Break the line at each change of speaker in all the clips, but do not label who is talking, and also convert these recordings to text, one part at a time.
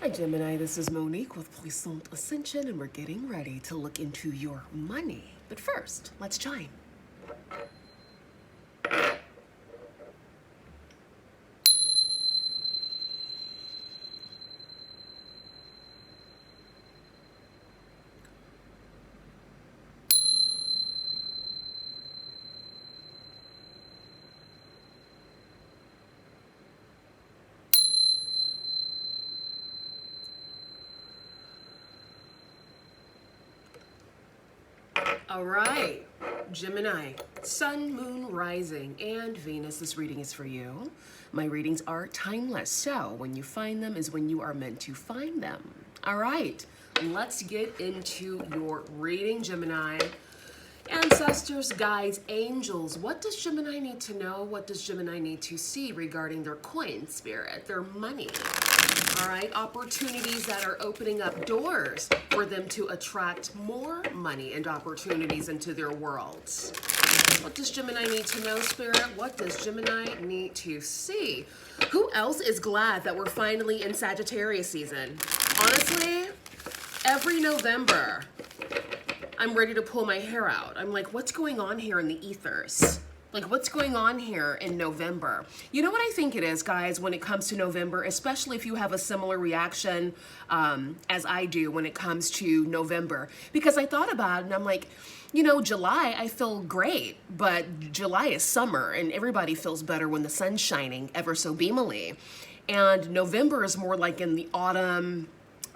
Hi Gemini, this is Monique with Puissant Ascension, and we're getting ready to look into your money. But first, let's chime. All right, Gemini, Sun, Moon, Rising, and Venus. This reading is for you. My readings are timeless, so when you find them is when you are meant to find them. All right, let's get into your reading, Gemini. Ancestors, guides, angels, what does Gemini need to know? What does Gemini need to see regarding their coin spirit, their money? All right, opportunities that are opening up doors for them to attract more money and opportunities into their worlds. What does Gemini need to know, Spirit? What does Gemini need to see? Who else is glad that we're finally in Sagittarius season? Honestly, every November, I'm ready to pull my hair out. I'm like, what's going on here in the ethers? Like, what's going on here in November? You know what I think it is, guys, when it comes to November, especially if you have a similar reaction as I do when it comes to November. Because I thought about it and I'm like, you know, July, I feel great, but July is summer and everybody feels better when the sun's shining ever so beamily. And November is more like in the autumn,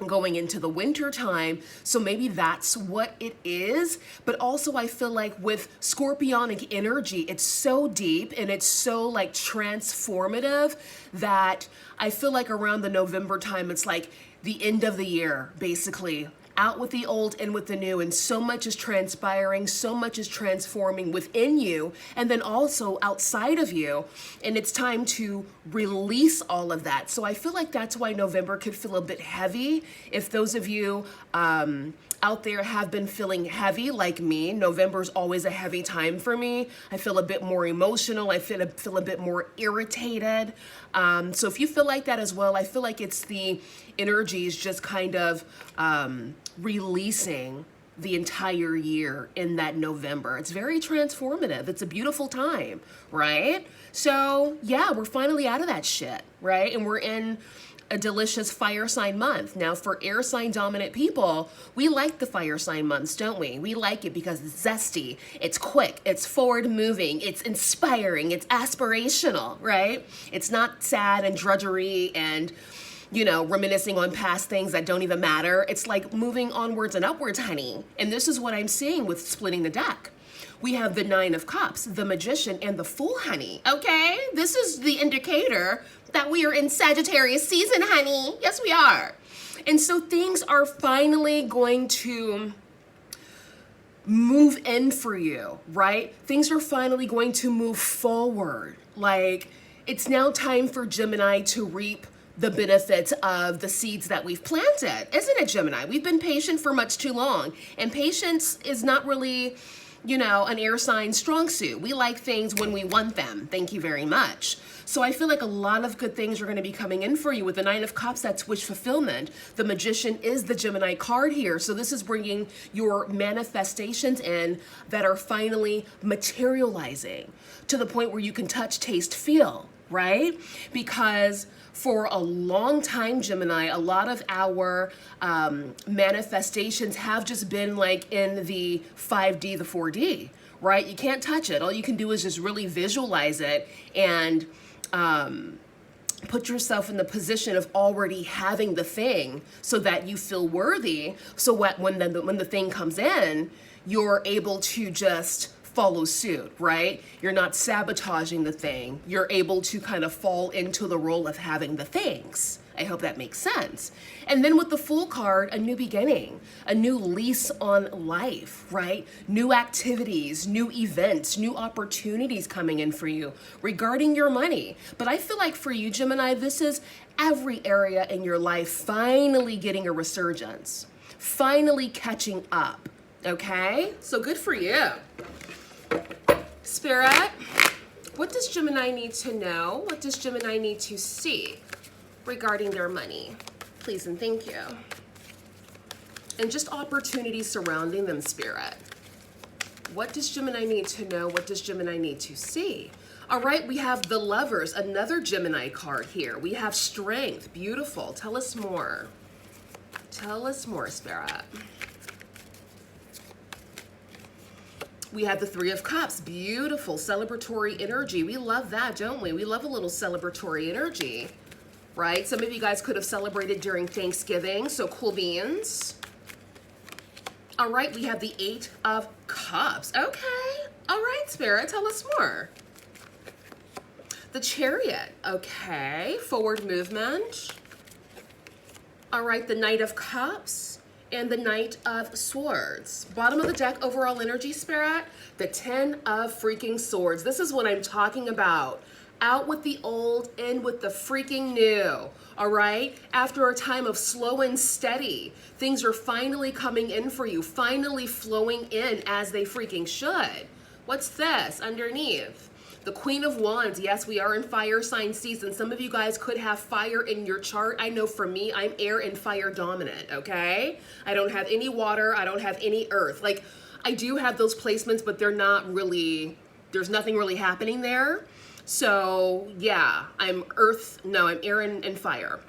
going into the winter time, so maybe that's what it is. But also I feel like with scorpionic energy, it's so deep and it's so like transformative that I feel like around the November time, it's like the end of the year, basically. Out with the old, in with the new, and so much is transpiring, so much is transforming within you, and then also outside of you, and it's time to release all of that. So I feel like that's why November could feel a bit heavy. If those of you out there have been feeling heavy like me, November is always a heavy time for me. I feel a bit more emotional. I feel a bit more irritated. So if you feel like that as well, I feel like it's the energies just kind of releasing the entire year in that November. It's very transformative. It's a beautiful time, right? So yeah, we're finally out of that shit, right? And we're in a delicious fire sign month. Now for air sign dominant people, we like the fire sign months, don't we? We like it because it's zesty, it's quick, it's forward moving, it's inspiring, it's aspirational, right? It's not sad and drudgery and, you know, reminiscing on past things that don't even matter. It's like moving onwards and upwards, honey. And this is what I'm seeing with splitting the deck. We have the Nine of Cups, the Magician, and the Fool, honey. Okay? This is the indicator that we are in Sagittarius season, honey. Yes, we are. And so things are finally going to move in for you, right? Things are finally going to move forward. Like, it's now time for Gemini to reap the benefits of the seeds that we've planted. Isn't it, Gemini? We've been patient for much too long. And patience is not really, you know, an air sign strong suit. We like things when we want them. Thank you very much. So I feel like a lot of good things are going to be coming in for you. With the Nine of Cups, that's wish fulfillment. The Magician is the Gemini card here. So this is bringing your manifestations in that are finally materializing to the point where you can touch, taste, feel, right? Because for a long time, Gemini, a lot of our manifestations have just been like in the 5D, the 4D, right? You can't touch it. All you can do is just really visualize it and put yourself in the position of already having the thing so that you feel worthy. So when the thing comes in, you're able to just follow suit, right? You're not sabotaging the thing. You're able to kind of fall into the role of having the things. I hope that makes sense. And then with the Fool card, a new beginning, a new lease on life, right? New activities, new events, new opportunities coming in for you regarding your money. But I feel like for you, Gemini, this is every area in your life finally getting a resurgence, finally catching up, okay? So good for you. Spirit, what does Gemini need to know? What does Gemini need to see regarding their money? Please and thank you. And just opportunities surrounding them, Spirit. What does Gemini need to know? What does Gemini need to see? All right, we have the Lovers, another Gemini card here. We have Strength, beautiful. Tell us more. Tell us more, Spirit. We have the Three of Cups, beautiful, celebratory energy. We love that, don't we? We love a little celebratory energy, right? Some of you guys could have celebrated during Thanksgiving, so cool beans. All right, we have the Eight of Cups. Okay, all right, Spirit, tell us more. The Chariot, okay, forward movement. All right, the Knight of Cups and the Knight of Swords. Bottom of the deck, overall energy, Spirit, the Ten of freaking Swords. This is what I'm talking about. Out with the old, in with the freaking new. All right? After a time of slow and steady, things are finally coming in for you, finally flowing in as they freaking should. What's this underneath? The Queen of Wands. Yes, we are in fire sign season. Some of you guys could have fire in your chart. I know for me, I'm air and fire dominant, okay? I don't have any water. I don't have any earth. Like, I do have those placements, but they're not really, there's nothing really happening there. So yeah, I'm earth, no, I'm air and fire.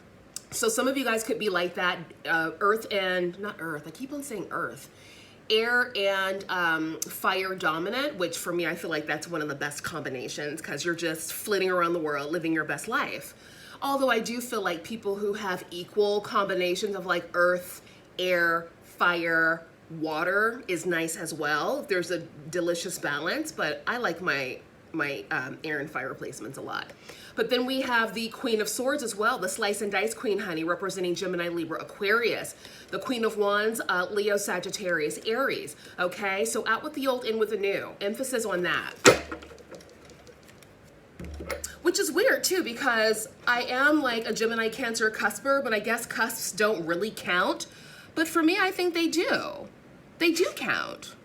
So some of you guys could be like that, earth and, not earth, I keep on saying earth. Air and fire dominant, which for me, I feel like that's one of the best combinations because you're just flitting around the world, living your best life. Although I do feel like people who have equal combinations of like earth, air, fire, water is nice as well. There's a delicious balance, but I like my air and fire placements a lot. But then we have the Queen of Swords as well, the Slice and Dice Queen, honey, representing Gemini, Libra, Aquarius. The Queen of Wands, Leo, Sagittarius, Aries. Okay, so out with the old, in with the new. Emphasis on that. Which is weird too, because I am like a Gemini, Cancer, cusper, but I guess cusps don't really count. But for me, I think they do. They do count,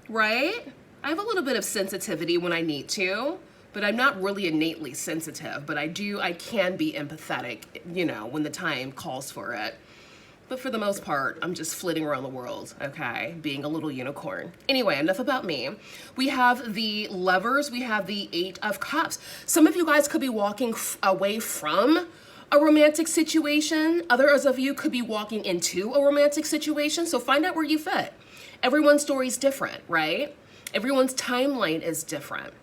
right? I have a little bit of sensitivity when I need to, but I'm not really innately sensitive, but I can be empathetic, you know, when the time calls for it. But for the most part, I'm just flitting around the world, okay, being a little unicorn. Anyway, enough about me. We have the Lovers, we have the Eight of Cups. Some of you guys could be walking away from a romantic situation. Others of you could be walking into a romantic situation, so find out where you fit. Everyone's story is different, right? Everyone's timeline is different.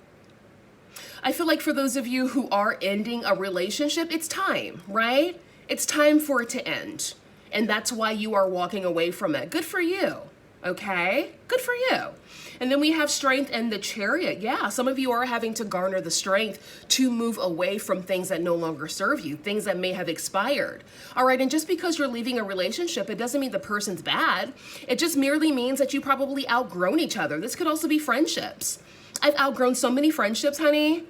I feel like for those of you who are ending a relationship, it's time, right? It's time for it to end. And that's why you are walking away from it. Good for you, okay? Good for you. And then we have Strength and the Chariot. Yeah, some of you are having to garner the strength to move away from things that no longer serve you, things that may have expired. All right, and just because you're leaving a relationship, it doesn't mean the person's bad. It just merely means that you probably outgrown each other. This could also be friendships. I've outgrown so many friendships, honey.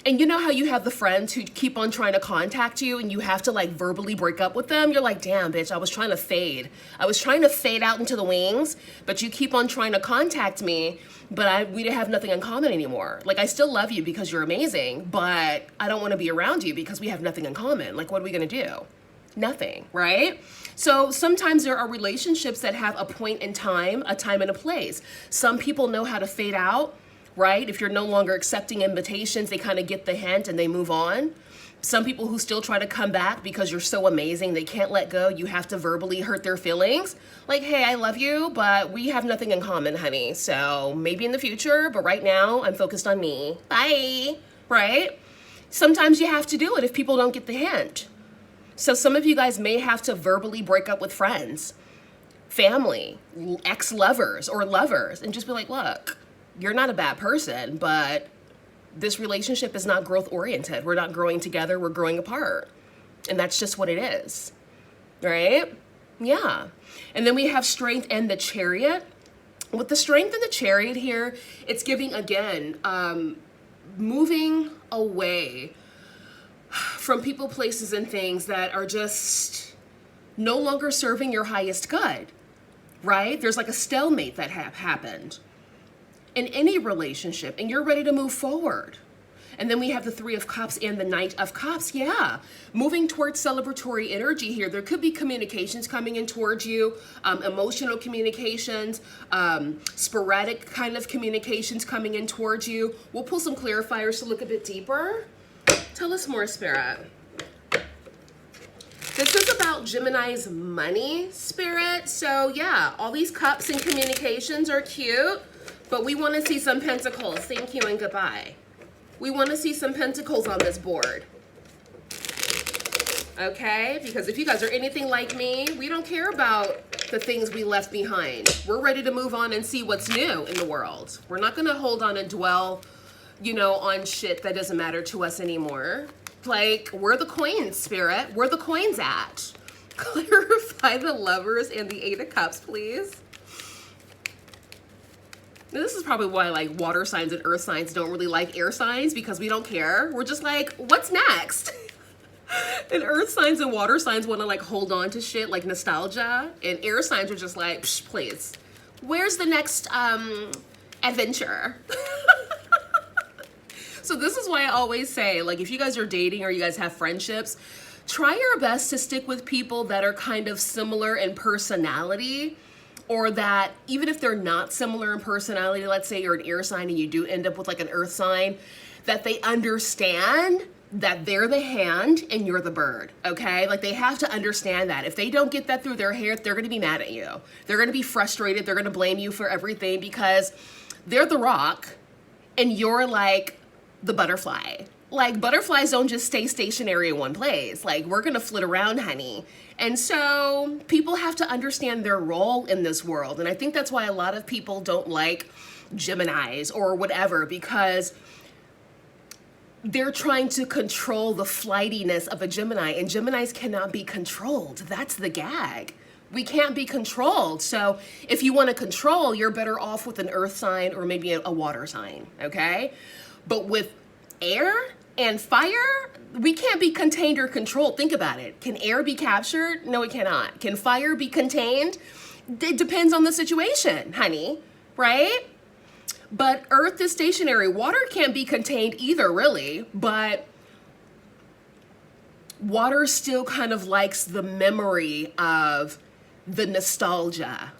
And you know how you have the friends who keep on trying to contact you and you have to like verbally break up with them? You're like, damn, bitch, I was trying to fade. I was trying to fade out into the wings, but you keep on trying to contact me, but we have nothing in common anymore. Like, I still love you because you're amazing, but I don't want to be around you because we have nothing in common. Like, what are we going to do? Nothing, right? So sometimes there are relationships that have a point in time, a time and a place. Some people know how to fade out. Right? If you're no longer accepting invitations, they kind of get the hint and they move on. Some people who still try to come back because you're so amazing, they can't let go. You have to verbally hurt their feelings. Like, hey, I love you, but we have nothing in common, honey. So maybe in the future, but right now I'm focused on me. Bye. Right? Sometimes you have to do it if people don't get the hint. So some of you guys may have to verbally break up with friends, family, ex-lovers or lovers, and just be like, look, you're not a bad person, but this relationship is not growth oriented. We're not growing together, we're growing apart. And that's just what it is, right? Yeah. And then we have Strength and the Chariot. With the Strength and the Chariot here, it's giving, again, moving away from people, places, and things that are just no longer serving your highest good, right? There's like a stalemate that happened in any relationship, and you're ready to move forward. And then we have the Three of Cups and the Knight of Cups. Yeah, moving towards celebratory energy here. There could be communications coming in towards you, emotional communications, sporadic kind of communications coming in towards you. We'll pull some clarifiers to look a bit deeper. Tell us more, Spirit. This is about Gemini's money, Spirit. So yeah, all these cups and communications are cute, but we want to see some pentacles. Thank you and goodbye. We want to see some pentacles on this board. Okay? Because if you guys are anything like me, we don't care about the things we left behind. We're ready to move on and see what's new in the world. We're not going to hold on and dwell, you know, on shit that doesn't matter to us anymore. Like, where the coins, Spirit? Where the coins at? Clarify the Lovers and the Eight of Cups, please. Now, this is probably why, like, water signs and earth signs don't really like air signs, because we don't care. We're just like, what's next? And earth signs and water signs want to, like, hold on to shit, like nostalgia. And air signs are just like, psh, please. Where's the next adventure? So this is why I always say, like, if you guys are dating or you guys have friendships, try your best to stick with people that are kind of similar in personality, or that even if they're not similar in personality, let's say you're an air sign and you do end up with like an earth sign, that they understand that they're the hand and you're the bird, okay? Like, they have to understand that. If they don't get that through their head, they're gonna be mad at you. They're gonna be frustrated. They're gonna blame you for everything because they're the rock and you're like the butterfly. Like, butterflies don't just stay stationary in one place. Like, we're gonna flit around, honey. And so people have to understand their role in this world. And I think that's why a lot of people don't like Geminis or whatever, because they're trying to control the flightiness of a Gemini, and Geminis cannot be controlled. That's the gag. We can't be controlled. So if you want to control, you're better off with an earth sign or maybe a water sign, okay? But with air and fire, we can't be contained or controlled. Think about it. Can air be captured? No, it cannot. Can fire be contained? It depends on the situation, honey, right? But earth is stationary. Water can't be contained either, really, but water still kind of likes the memory of the nostalgia,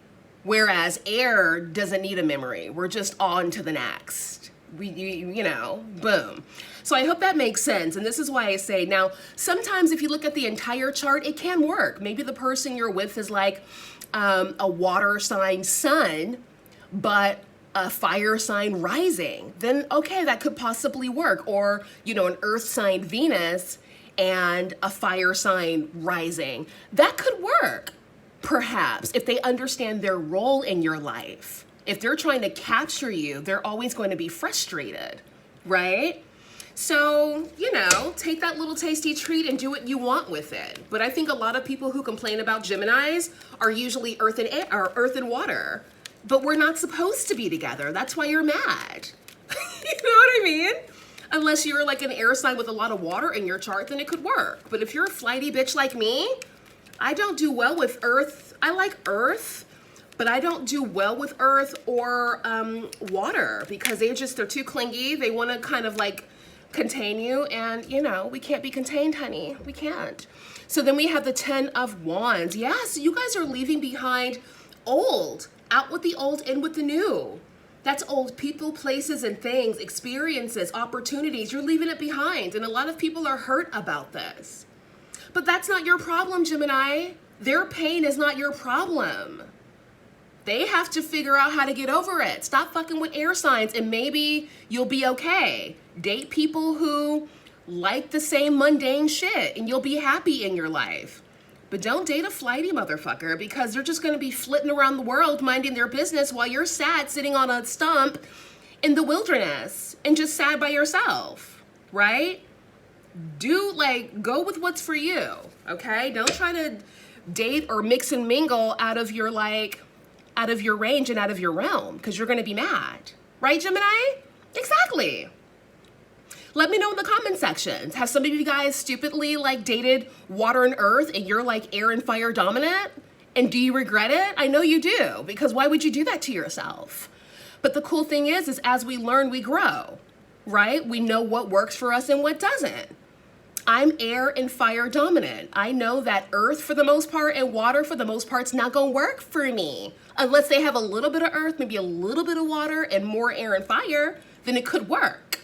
whereas air doesn't need a memory. We're just on to the next. You know, boom. So I hope that makes sense. And this is why I say, now, sometimes if you look at the entire chart, it can work. Maybe the person you're with is like a water sign sun, but a fire sign rising. Then, okay, that could possibly work. Or, you know, an earth sign Venus and a fire sign rising. That could work, perhaps, if they understand their role in your life. If they're trying to capture you, they're always going to be frustrated, right? So, you know, take that little tasty treat and do what you want with it. But I think a lot of people who complain about Geminis are usually earth and air, or earth and water. But we're not supposed to be together. That's why you're mad. You know what I mean? Unless you're like an air sign with a lot of water in your chart, then it could work. But if you're a flighty bitch like me, I don't do well with earth. I like earth, but I don't do well with earth or water, because they're too clingy. They want to kind of like contain you, and you know, we can't be contained, honey. We can't. So then we have the 10 of Wands. Yes, you guys are leaving behind old. Out with the old, in with the new. That's old people, places, and things, experiences, opportunities. You're leaving it behind. And a lot of people are hurt about this. But that's not your problem, Gemini. Their pain is not your problem. They have to figure out how to get over it. Stop fucking with air signs and maybe you'll be okay. Date people who like the same mundane shit and you'll be happy in your life. But don't date a flighty motherfucker, because they're just going to be flitting around the world minding their business while you're sad sitting on a stump in the wilderness and just sad by yourself, right? Go with what's for you, okay? Don't try to date or mix and mingle out of your range and out of your realm, because you're going to be mad, right, Gemini? Exactly. Let me know in the comment sections. Have some of you guys stupidly like dated water and earth and you're like air and fire dominant? And do you regret it? I know you do, because why would you do that to yourself? But the cool thing is as we learn, we grow, right? We know what works for us and what doesn't. I'm air and fire dominant. I know that earth for the most part and water for the most part's not gonna work for me. Unless they have a little bit of earth, maybe a little bit of water and more air and fire, then it could work.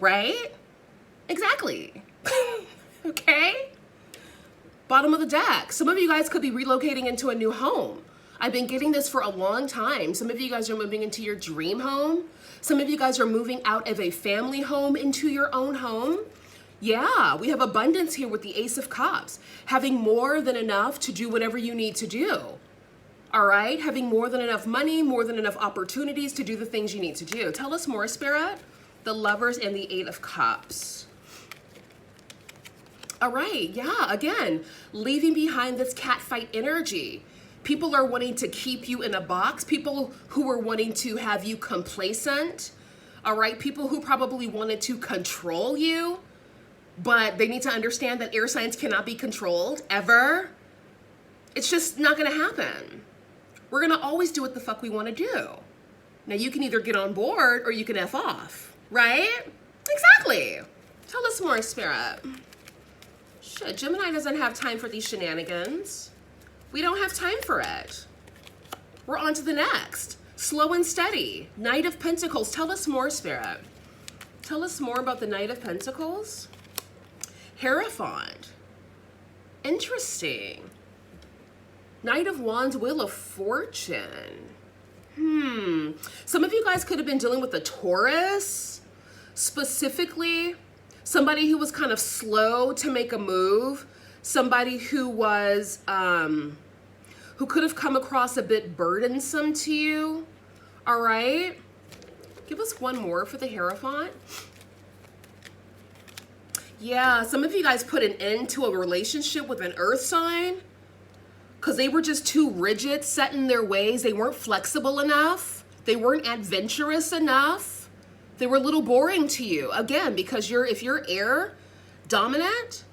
Right? Exactly. Okay? Bottom of the deck. Some of you guys could be relocating into a new home. I've been getting this for a long time. Some of you guys are moving into your dream home. Some of you guys are moving out of a family home into your own home. Yeah, we have abundance here with the Ace of Cups. Having more than enough to do whatever you need to do. All right? Having more than enough money, more than enough opportunities to do the things you need to do. Tell us more, Spirit. The Lovers and the Eight of Cups. All right, yeah, again, leaving behind this catfight energy. People are wanting to keep you in a box. People who are wanting to have you complacent. All right, people who probably wanted to control you, but they need to understand that air signs cannot be controlled ever. It's just not gonna happen. We're gonna always do what the fuck we wanna do. Now you can either get on board or you can F off, right? Exactly. Tell us more, Spirit. Shit, Gemini doesn't have time for these shenanigans. We don't have time for it. We're on to the next. Slow and steady. Knight of Pentacles. Tell us more, Spirit. Tell us more about the Knight of Pentacles. Hierophant. Interesting. Knight of Wands, Wheel of Fortune. Some of you guys could have been dealing with a Taurus. Specifically, somebody who was kind of slow to make a move. Somebody who was, who could have come across a bit burdensome to you. All right. Give us one more for the Hierophant. Yeah, some of you guys put an end to a relationship with an earth sign because they were just too rigid, set in their ways. They weren't flexible enough. They weren't adventurous enough. They were a little boring to you. Again, because if you're air dominant,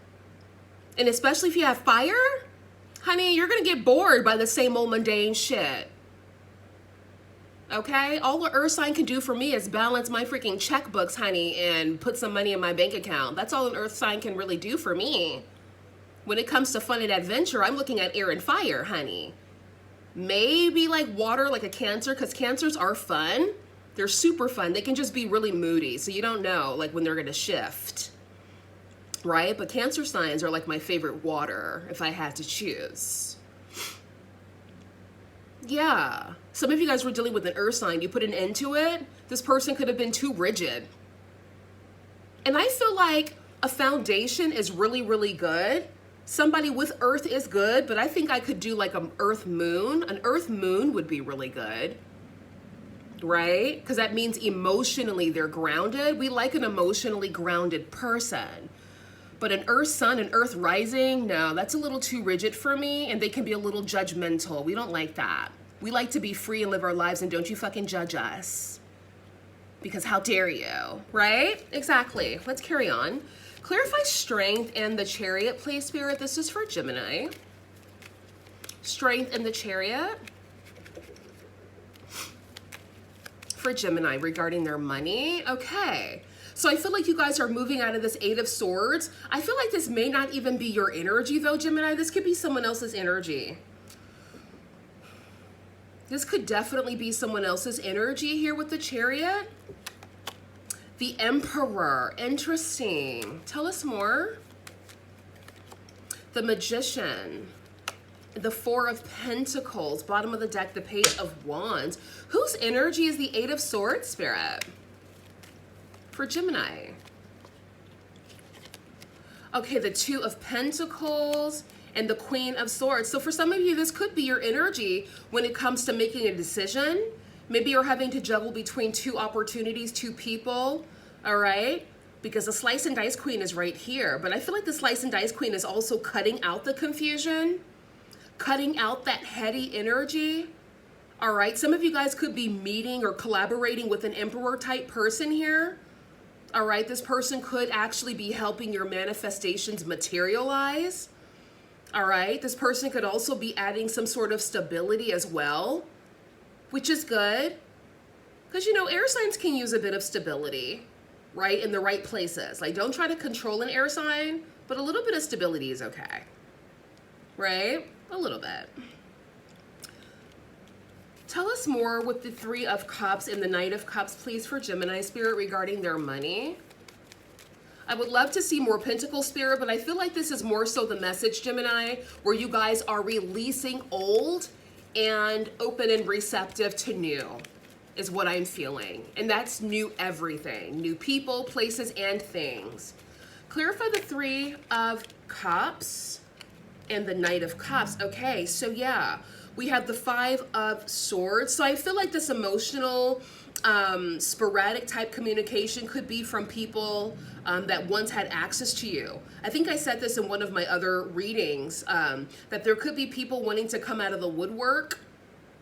and especially if you have fire, honey, you're gonna get bored by the same old mundane shit. Okay? All the earth sign can do for me is balance my freaking checkbooks, honey, and put some money in my bank account. That's all an earth sign can really do for me. When it comes to fun and adventure, I'm looking at air and fire, honey. Maybe like water, like a Cancer, because Cancers are fun. They're super fun. They can just be really moody, so you don't know like when they're gonna shift. Right? But Cancer signs are like my favorite water if I had to choose. Yeah. Some of you guys were dealing with an earth sign. You put an end to it. This person could have been too rigid. And I feel like a foundation is really, really good. Somebody with earth is good, but I think I could do like an earth moon. An earth moon would be really good. Right? Because that means emotionally they're grounded. We like an emotionally grounded person. But an earth sun, an earth rising, no, that's a little too rigid for me, and they can be a little judgmental. We don't like that. We like to be free and live our lives, and don't you fucking judge us. Because how dare you, right? Exactly. Let's carry on. Clarify strength and the Chariot, please, Spirit. This is for Gemini. Strength and the Chariot. For Gemini regarding their money. Okay. So I feel like you guys are moving out of this Eight of Swords. I feel like this may not even be your energy though, Gemini. This could be someone else's energy. This could definitely be someone else's energy here with the Chariot. The Emperor, interesting. Tell us more. The Magician. The Four of Pentacles, bottom of the deck, the Page of Wands. Whose energy is the Eight of Swords, Spirit? For Gemini. Okay, the Two of Pentacles and the Queen of Swords. So for some of you, this could be your energy when it comes to making a decision. Maybe you're having to juggle between two opportunities, two people, all right? Because the Slice and Dice Queen is right here. But I feel like the Slice and Dice Queen is also cutting out the confusion, cutting out that heady energy. All right, some of you guys could be meeting or collaborating with an Emperor type person here. All right, this person could actually be helping your manifestations materialize. All right, this person could also be adding some sort of stability as well, which is good. Because, you know, air signs can use a bit of stability, right? In the right places. Like, don't try to control an air sign, but a little bit of stability is okay. Right? A little bit. Tell us more with the Three of Cups and the Knight of Cups, please, for Gemini Spirit regarding their money. I would love to see more Pentacle Spirit, but I feel like this is more so the message, Gemini, where you guys are releasing old and open and receptive to new, is what I'm feeling. And that's new everything. New people, places, and things. Clarify the Three of Cups and the Knight of Cups. Okay, so yeah, we have the Five of Swords. So I feel like this emotional, sporadic type communication could be from people that once had access to you. I think I said this in one of my other readings, that there could be people wanting to come out of the woodwork.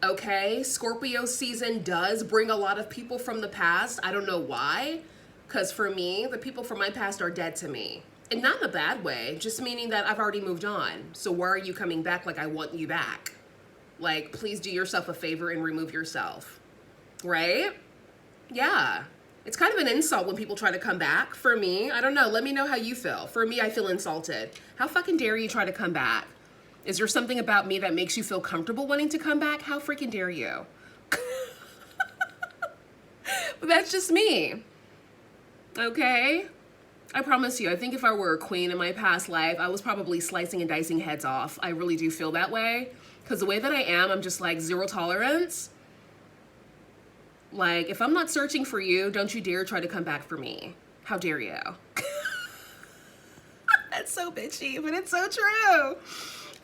Okay, Scorpio season does bring a lot of people from the past. I don't know why, because for me, the people from my past are dead to me. And not in a bad way, just meaning that I've already moved on. So why are you coming back like I want you back? Like, please do yourself a favor and remove yourself, right? Yeah, it's kind of an insult when people try to come back. For me, I don't know. Let me know how you feel. For me, I feel insulted. How fucking dare you try to come back? Is there something about me that makes you feel comfortable wanting to come back? How freaking dare you? But that's just me, okay? I promise you, I think if I were a queen in my past life, I was probably slicing and dicing heads off. I really do feel that way. Because the way that I am, I'm just like zero tolerance. Like, if I'm not searching for you, don't you dare try to come back for me. How dare you? That's so bitchy, but it's so true.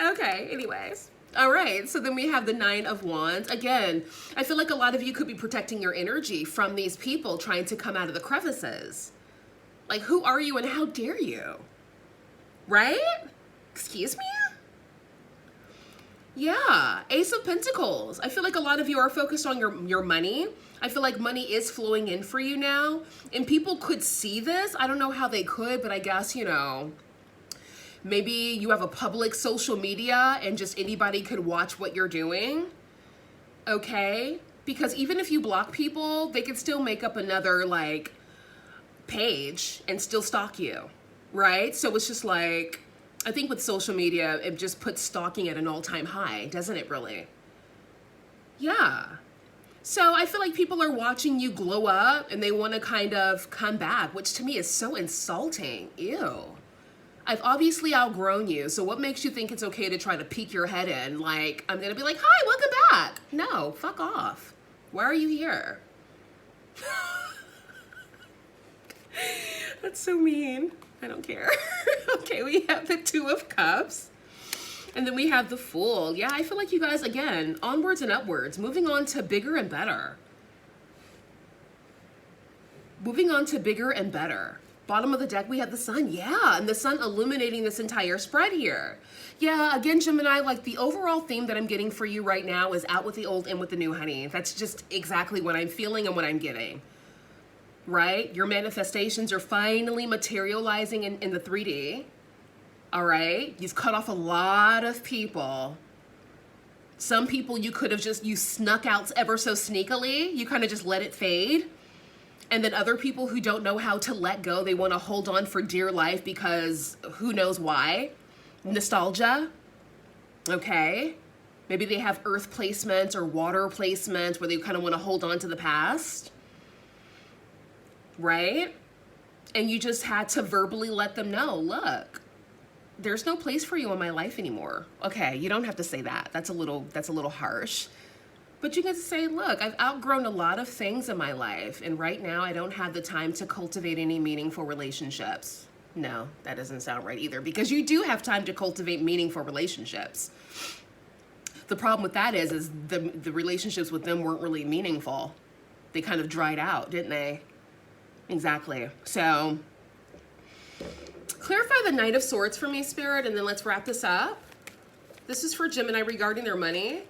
Okay, anyways. All right, so then we have the Nine of Wands. Again, I feel like a lot of you could be protecting your energy from these people trying to come out of the crevices. Like, who are you and how dare you? Right? Excuse me? Yeah, Ace of Pentacles. I feel like a lot of you are focused on your money. I feel like money is flowing in for you now. And people could see this. I don't know how they could, but I guess, you know, maybe you have a public social media and just anybody could watch what you're doing. Okay? Because even if you block people, they could still make up another, like, page and still stalk you. Right? So it's just like, I think with social media, it just puts stalking at an all-time high, doesn't it really? Yeah. So I feel like people are watching you glow up and they want to kind of come back, which to me is so insulting. Ew. I've obviously outgrown you, so what makes you think it's okay to try to peek your head in? Like, I'm going to be like, hi, welcome back. No, fuck off. Why are you here? That's so mean. I don't care. Okay, we have the Two of Cups. And then we have the Fool. Yeah, I feel like you guys, again, onwards and upwards, moving on to bigger and better. Moving on to bigger and better. Bottom of the deck, we have the Sun. Yeah, and the Sun illuminating this entire spread here. Yeah, again, Gemini, like the overall theme that I'm getting for you right now is out with the old, in with the new, honey. That's just exactly what I'm feeling and what I'm getting. Right? Your manifestations are finally materializing in the 3D. All right? You've cut off a lot of people. Some people you could have just, you snuck out ever so sneakily. You kind of just let it fade. And then other people who don't know how to let go, they want to hold on for dear life because who knows why. Nostalgia. Okay? Maybe they have earth placements or water placements where they kind of want to hold on to the past. Right? And you just had to verbally let them know, look, there's no place for you in my life anymore. Okay, you don't have to say that. That's a little harsh. But you can say, look, I've outgrown a lot of things in my life, and right now I don't have the time to cultivate any meaningful relationships. No, that doesn't sound right either, because you do have time to cultivate meaningful relationships. The problem with that is the relationships with them weren't really meaningful. They kind of dried out, didn't they? Exactly. So clarify the Knight of Swords for me, Spirit, and then let's wrap this up. This is for Gemini regarding their money.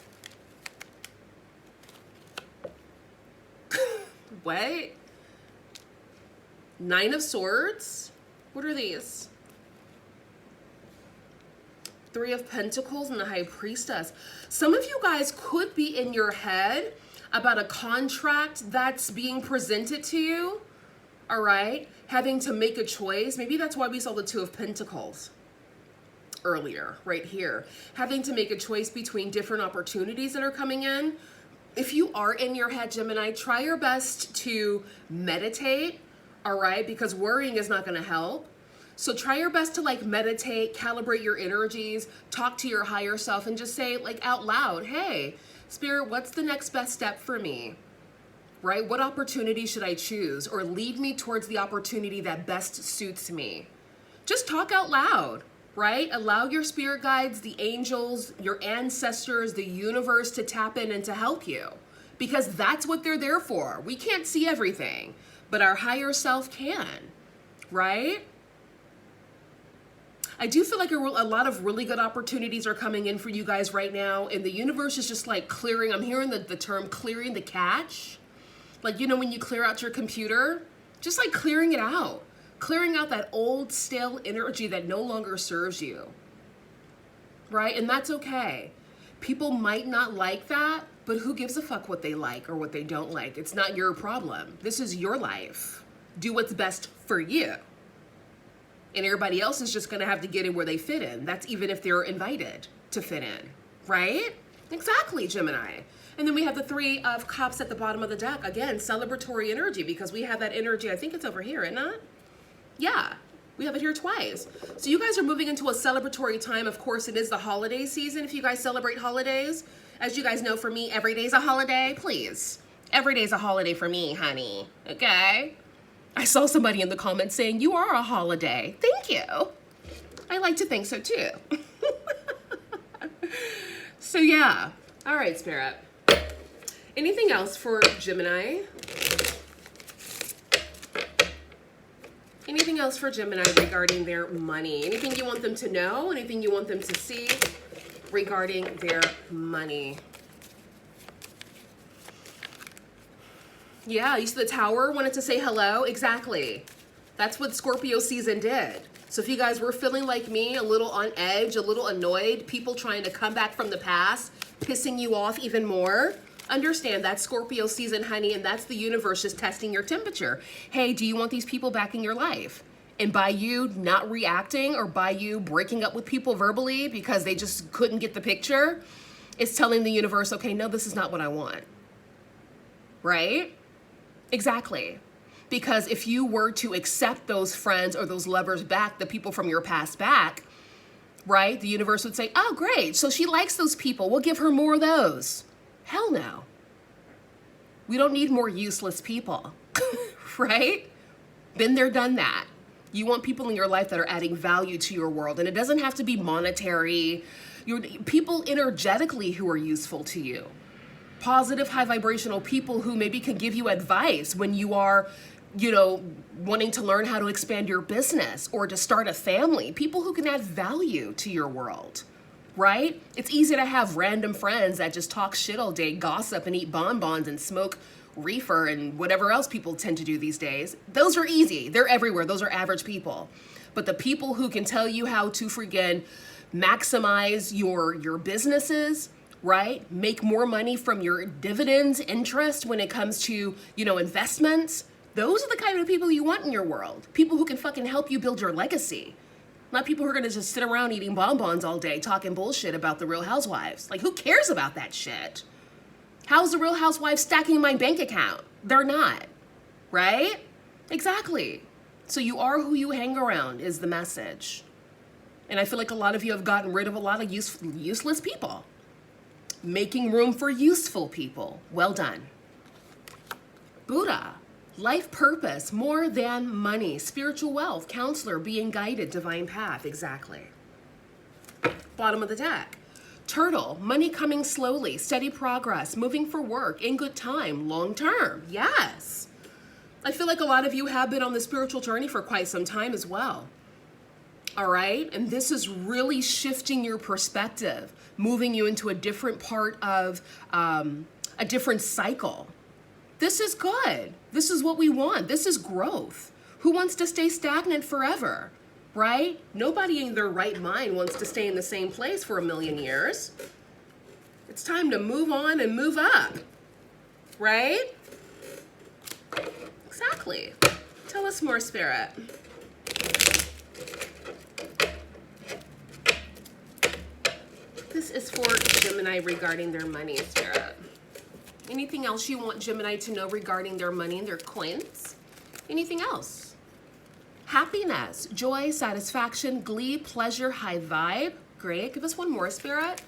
What? Nine of Swords? What are these? Three of Pentacles and the High Priestess. Some of you guys could be in your head about a contract that's being presented to you, all right? Having to make a choice. Maybe that's why we saw the Two of Pentacles earlier, right here. Having to make a choice between different opportunities that are coming in. If you are in your head, Gemini, try your best to meditate, all right? Because worrying is not going to help. So try your best to like meditate, calibrate your energies, talk to your higher self, and just say like out loud, hey, Spirit, what's the next best step for me? Right? What opportunity should I choose? Or lead me towards the opportunity that best suits me. Just talk out loud, right? Allow your spirit guides, the angels, your ancestors, the universe to tap in and to help you. Because that's what they're there for. We can't see everything, but our higher self can, right? I do feel like a lot of really good opportunities are coming in for you guys right now. And the universe is just like clearing. I'm hearing the term clearing the cache. Like, you know, when you clear out your computer, just like clearing it out. Clearing out that old stale energy that no longer serves you. Right? And that's okay. People might not like that, but who gives a fuck what they like or what they don't like? It's not your problem. This is your life. Do what's best for you. And everybody else is just going to have to get in where they fit in. That's even if they're invited to fit in, right? Exactly, Gemini. And then we have the Three of Cups at the bottom of the deck. Again, celebratory energy, because we have that energy. I think it's over here, isn't it? Yeah, we have it here twice. So you guys are moving into a celebratory time. Of course, it is the holiday season. If you guys celebrate holidays, as you guys know, for me, every day's a holiday. Please, every day's a holiday for me, honey. Okay? I saw somebody in the comments saying, you are a holiday. Thank you. I like to think so too. So yeah. All right, Spirit. Anything else for Gemini? Anything else for Gemini regarding their money? Anything you want them to know? Anything you want them to see regarding their money? Yeah, you see the Tower wanted to say hello. Exactly. That's what Scorpio season did. So if you guys were feeling like me, a little on edge, a little annoyed, people trying to come back from the past, pissing you off even more, understand that's Scorpio season, honey, and that's the universe just testing your temperature. Hey, do you want these people back in your life? And by you not reacting or by you breaking up with people verbally because they just couldn't get the picture, it's telling the universe, okay, no, this is not what I want. Right? Exactly. Because if you were to accept those friends or those lovers back, the people from your past back, right? The universe would say, oh, great. So she likes those people. We'll give her more of those. Hell no. We don't need more useless people, right? Been there, done that. You want people in your life that are adding value to your world. And it doesn't have to be monetary. People energetically who are useful to you. Positive, high vibrational people who maybe can give you advice when you are, you know, wanting to learn how to expand your business or to start a family. People who can add value to your world, right? It's easy to have random friends that just talk shit all day, gossip and eat bonbons and smoke reefer and whatever else people tend to do these days. Those are easy. They're everywhere. Those are average people. But the people who can tell you how to friggin' maximize your businesses, right? Make more money from your dividends, interest when it comes to, you know, investments. Those are the kind of people you want in your world. People who can fucking help you build your legacy. Not people who are gonna just sit around eating bonbons all day talking bullshit about the Real Housewives. Like, who cares about that shit? How's the Real Housewives stacking my bank account? They're not, right? Exactly. So you are who you hang around is the message. And I feel like a lot of you have gotten rid of a lot of useless people. Making room for useful people. Well done. Buddha, life purpose, more than money, spiritual wealth, counselor, being guided, divine path. Exactly. Bottom of the deck. Turtle, money coming slowly, steady progress, moving for work, in good time, long term. Yes. I feel like a lot of you have been on the spiritual journey for quite some time as well. All right. And this is really shifting your perspective, moving you into a different part of a different cycle. This is good. This is what we want. This is growth. Who wants to stay stagnant forever? right? Nobody in their right mind wants to stay in the same place for a million years. It's time to move on and move up, right? Exactly. Tell us more, Spirit. This is for Gemini regarding their money, Spirit. Anything else you want Gemini to know regarding their money and their coins? Anything else? Happiness, joy, satisfaction, glee, pleasure, high vibe. Great. Give us one more, Spirit.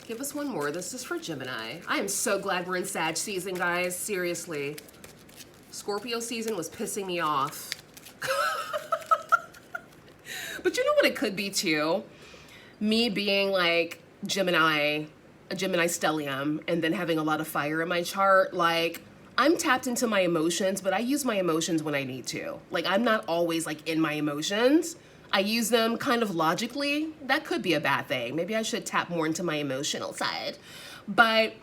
Give us one more. This is for Gemini. I am so glad we're in Sag season, guys. Seriously. Scorpio season was pissing me off. But you know what it could be too? Me being like Gemini, a Gemini stellium, and then having a lot of fire in my chart. Like, I'm tapped into my emotions, but I use my emotions when I need to. Like, I'm not always like in my emotions. I use them kind of logically. That could be a bad thing. Maybe I should tap more into my emotional side. But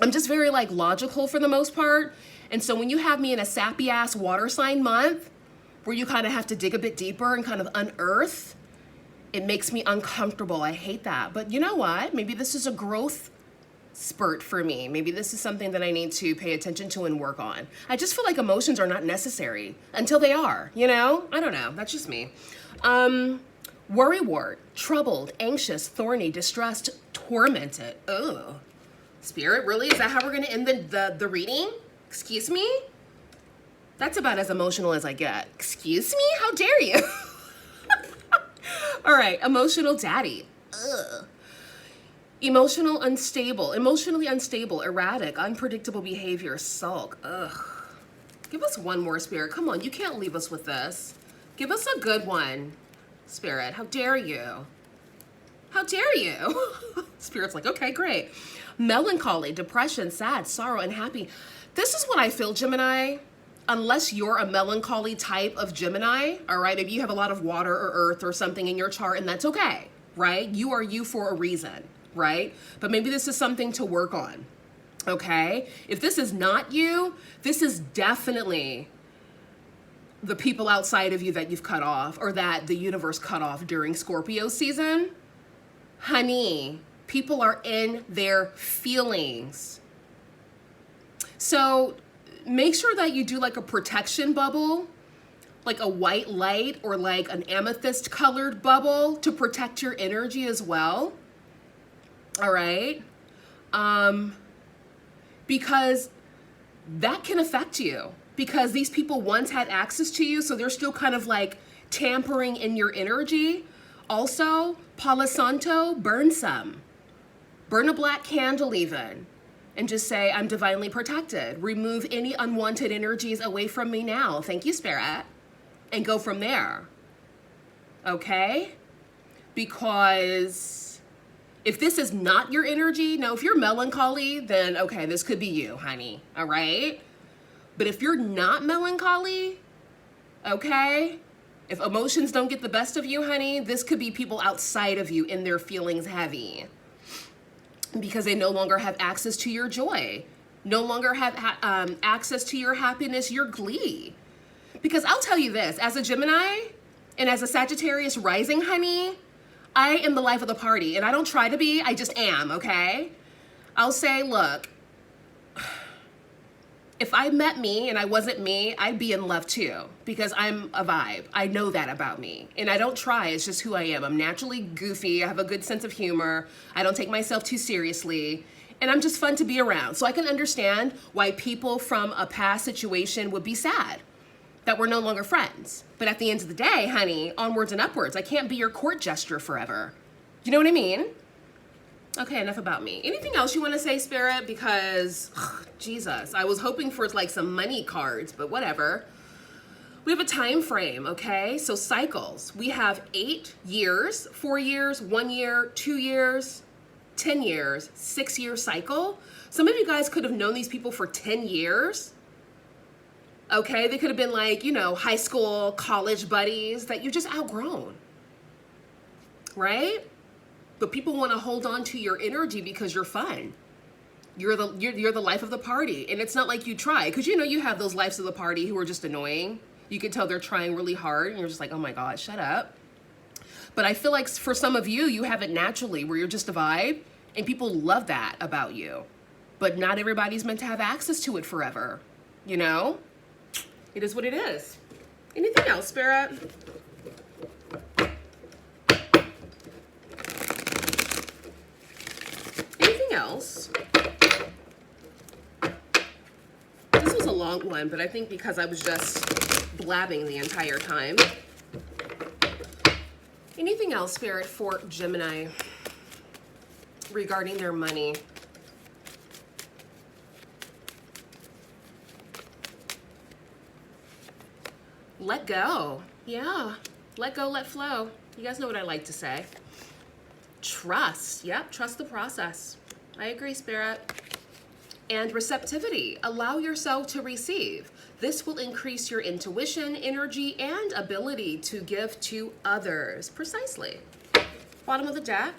I'm just very like logical for the most part. And so when you have me in a sappy ass water sign month, where you kind of have to dig a bit deeper and kind of unearth, it makes me uncomfortable. I hate that. But you know what? Maybe this is a growth spurt for me. Maybe this is something that I need to pay attention to and work on. I just feel like emotions are not necessary until they are, you know? I don't know. That's just me. Worrywart, troubled, anxious, thorny, distressed, tormented. Ugh. Spirit, really? Is that how we're going to end the reading? Excuse me? That's about as emotional as I get. Excuse me? How dare you? All right, emotional daddy. Ugh. Emotionally unstable, erratic, unpredictable behavior, sulk. Ugh. Give us one more, Spirit. Come on, you can't leave us with this. Give us a good one, Spirit. How dare you? How dare you? Spirit's like, okay, great. Melancholy, depression, sad, sorrow, unhappy. This is what I feel, Gemini. Unless you're a melancholy type of Gemini, all right? Maybe you have a lot of water or earth or something in your chart, and that's okay, right? You are you for a reason, right? But maybe this is something to work on, okay? If this is not you, this is definitely the people outside of you that you've cut off, or that the universe cut off during Scorpio season. Honey, people are in their feelings. So make sure that you do like a protection bubble, like a white light or like an amethyst colored bubble to protect your energy as well. All right. Because that can affect you, because these people once had access to you. So they're still kind of like tampering in your energy. Also, Palo Santo, burn some. Burn a black candle even. And just say, I'm divinely protected. Remove any unwanted energies away from me now. Thank you, Spirit. And go from there. Okay? Because if this is not your energy, now if you're melancholy, then okay, this could be you, honey. All right? But if you're not melancholy, okay? If emotions don't get the best of you, honey, this could be people outside of you in their feelings heavy. Because they no longer have access to your joy, no longer have access to your happiness, your glee. Because I'll tell you this, as a Gemini and as a Sagittarius rising, honey, I am the life of the party. And I don't try to be, I just am, okay? I'll say, look, if I met me and I wasn't me, I'd be in love too, because I'm a vibe. I know that about me. And I don't try, it's just who I am. I'm naturally goofy, I have a good sense of humor, I don't take myself too seriously, and I'm just fun to be around. So I can understand why people from a past situation would be sad that we're no longer friends. But at the end of the day, honey, onwards and upwards. I can't be your court gesture forever. You know what I mean? Okay, enough about me. Anything else you want to say, Spirit? Because, Jesus, I was hoping for like some money cards, but whatever. We have a time frame, okay? So cycles. We have 8 years, 4 years, 1 year, 2 years, 10 years, 6-year cycle. Some of you guys could have known these people for 10 years. Okay, they could have been like, you know, high school, college buddies that you just outgrown, right? But people want to hold on to your energy because you're fun. You're the life of the party. And it's not like you try, because you know you have those lives of the party who are just annoying. You can tell they're trying really hard and you're just like, oh my God, shut up. But I feel like for some of you, you have it naturally where you're just a vibe and people love that about you. But not everybody's meant to have access to it forever. You know? It is what it is. Anything else, Spirit? Anything else? This was a long one, but I think because I was just blabbing the entire time. Anything else, Spirit, for Gemini regarding their money? Let go. Yeah. Let go, let flow. You guys know what I like to say. Trust. Yep. Trust the process. I agree, Spirit. And receptivity. Allow yourself to receive. This will increase your intuition, energy, and ability to give to others. Precisely. Bottom of the deck.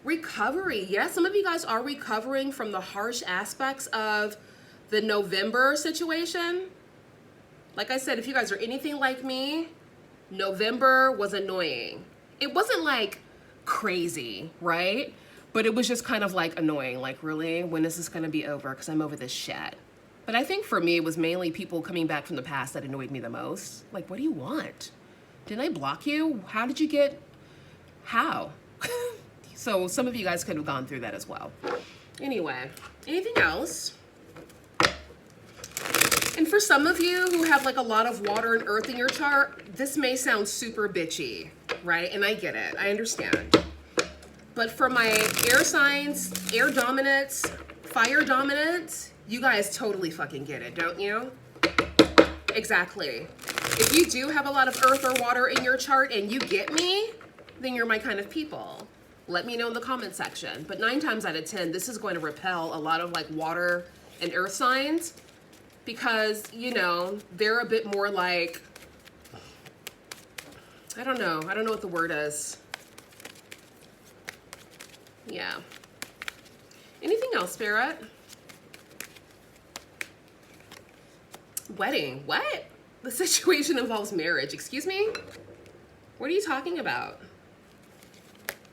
Recovery. Yes, some of you guys are recovering from the harsh aspects of the November situation. Like I said, if you guys are anything like me, November was annoying. It wasn't like crazy, right? But it was just kind of like annoying. Like, really? When is this going to be over? Because I'm over this shit. But I think for me, it was mainly people coming back from the past that annoyed me the most. Like, what do you want? Didn't I block you? How did you get... How? So some of you guys could have gone through that as well. Anyway, anything else? And for some of you who have like a lot of water and earth in your chart, this may sound super bitchy, right? And I get it. I understand. But for my air signs, air dominance, fire dominance, you guys totally fucking get it, don't you? Exactly. If you do have a lot of earth or water in your chart and you get me, then you're my kind of people. Let me know in the comment section. But 9 times out of 10, this is going to repel a lot of like water and earth signs because, you know, they're a bit more like, I don't know what the word is. Yeah. Anything else, Spirit? Wedding. What? The situation involves marriage. Excuse me? What are you talking about?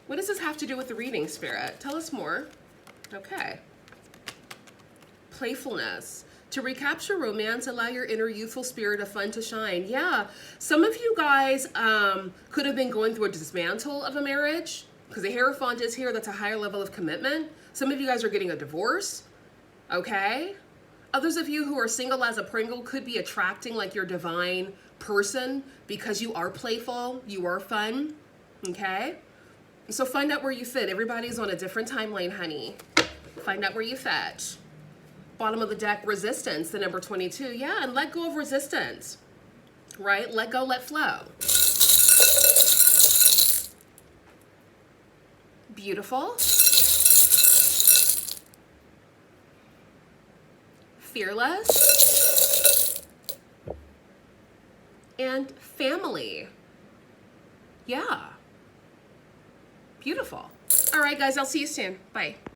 What does this have to do with the reading, Spirit? Tell us more. Okay. Playfulness. To recapture romance, allow your inner youthful spirit of fun to shine. Yeah. Some of you guys could have been going through a dismantle of a marriage because the Hierophant is here. That's a higher level of commitment. Some of you guys are getting a divorce. Okay. Others of you who are single as a Pringle could be attracting like your divine person because you are playful, you are fun, okay? So find out where you fit. Everybody's on a different timeline, honey. Find out where you fit. Bottom of the deck, resistance, the number 22. Yeah, and let go of resistance, right? Let go, let flow. Beautiful. Fearless, and family. Yeah. Beautiful. All right, guys, I'll see you soon. Bye.